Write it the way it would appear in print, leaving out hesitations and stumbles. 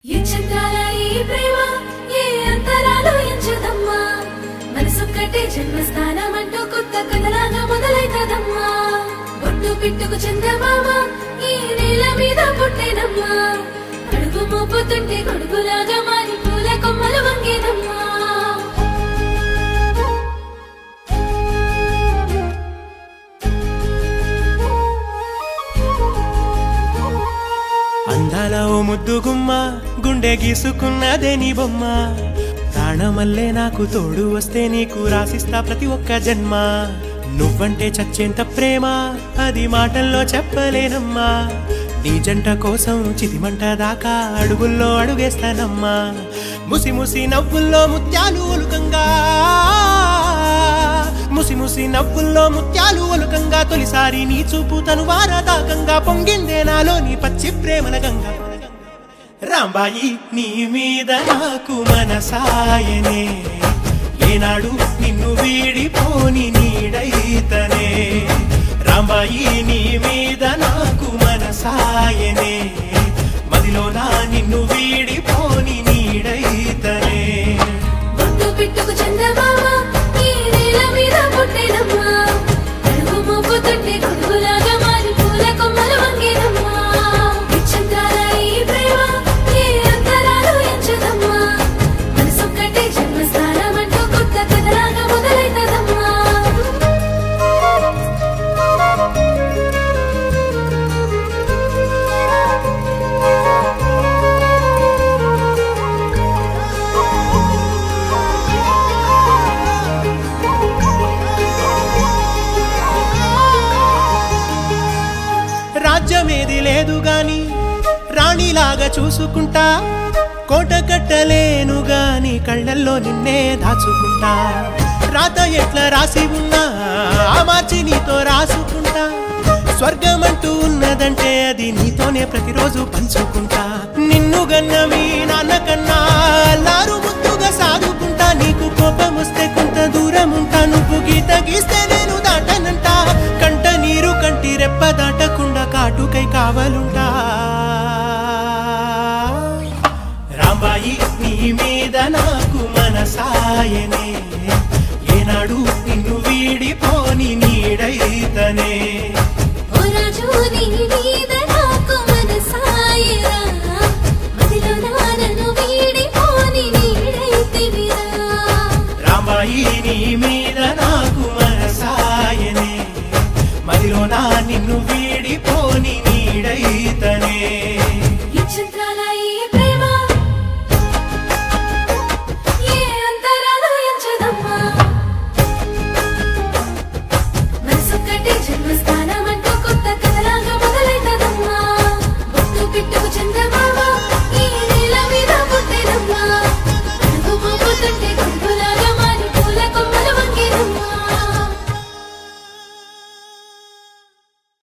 ఏ చంద్రాల ఈ ప్రేమ ఏ అంతరాలు ఎంచదమ్మా మనసుక్కటే జన్మస్థానం అంటూ కొత్త కథలాగా మొదలైతదమ్మా బొట్టు పిట్టుకు చందమామ ఈ నేల మీద పుట్టేనమ్మా అడుగు మోపుతుంటే గొడుగులాగా మారి పూల కొమ్మలు వంగేనమ్మా అందాల ఓ ముద్దుగుమ్మ గుండె గీసుకున్నదే నీ బొమ్మ ప్రాణమల్లే నాకు తోడు వస్తే నీకు రాసిస్తా ప్రతి ఒక్క జన్మ నువ్వంటే చచ్చేంత ప్రేమ అది మాటల్లో చెప్పలేనమ్మా నీ జంట కోసం చితిమంట దాకా అడుగుల్లో అడుగేస్తానమ్మా ముసి ముసి నవ్వుల్లో ముత్యాలు ఒలుకంగా ముసి ముసి నవ్వుల్లో ముత్యాలు ఒలుకంగా తొలిసారి నీ చూపు తను వారదాకంగా పొంగిందే నాలో నీ పచ్చి ప్రేమల గంగా రాంబాయి నీ మీద నాకు మనసాయనే ఏనాడు నిన్ను వీడిపోని నీడైతనే రాంబాయి నీ మీద నాకు మనసాయనే మదిలోనా నిన్ను వీడిపోని నీడైతనే బొట్టు పిట్టుకు చందమామ ఈ నేల మీద పుట్టేనమ్మా అడుగు మోపుతుంటే గొడుగులాగా మారి పూల కొమ్మలు వంగేనమ్మా ఏ చంద్రాల ఈ ప్రేమ ఏ అంతరాలు ఎంచదమ్మా మనసొక్కటే జన్మస్థానం అంటూ కొత్త కథలాగా మొదలైతదమ్మా రాజ్యమేది లేదు గాని రాణిలాగా చూసుకుంటా కోట కట్టలేను గాని కళ్ళల్లో నిన్నే దాచుకుంటా రాత ఎట్లా రాసి ఉన్నా మార్చి నీతో రాసుకుంటా స్వర్గమంటూ ఉన్నదంటే అది నీతోనే ప్రతిరోజు పంచుకుంటా నిన్ను గన్నవి నాన్నకన్నా అల్లారు ముద్దుగా సాదుకుంటా నీకు కోపం వస్తే కొంత దూరం ఉంటా నువ్వు గీత గీస్తే నేను దాటనంటా కంట నీరు కంటి రెప్ప దాటకుండా కాటుకై కావలుంటా రాంబాయి నీ మీద నాకు మనసాయనే ఏనాడు నిన్ను వీడిపోని నీడైతనే ఓ రాజు నీ మీద నాకు మనసాయరా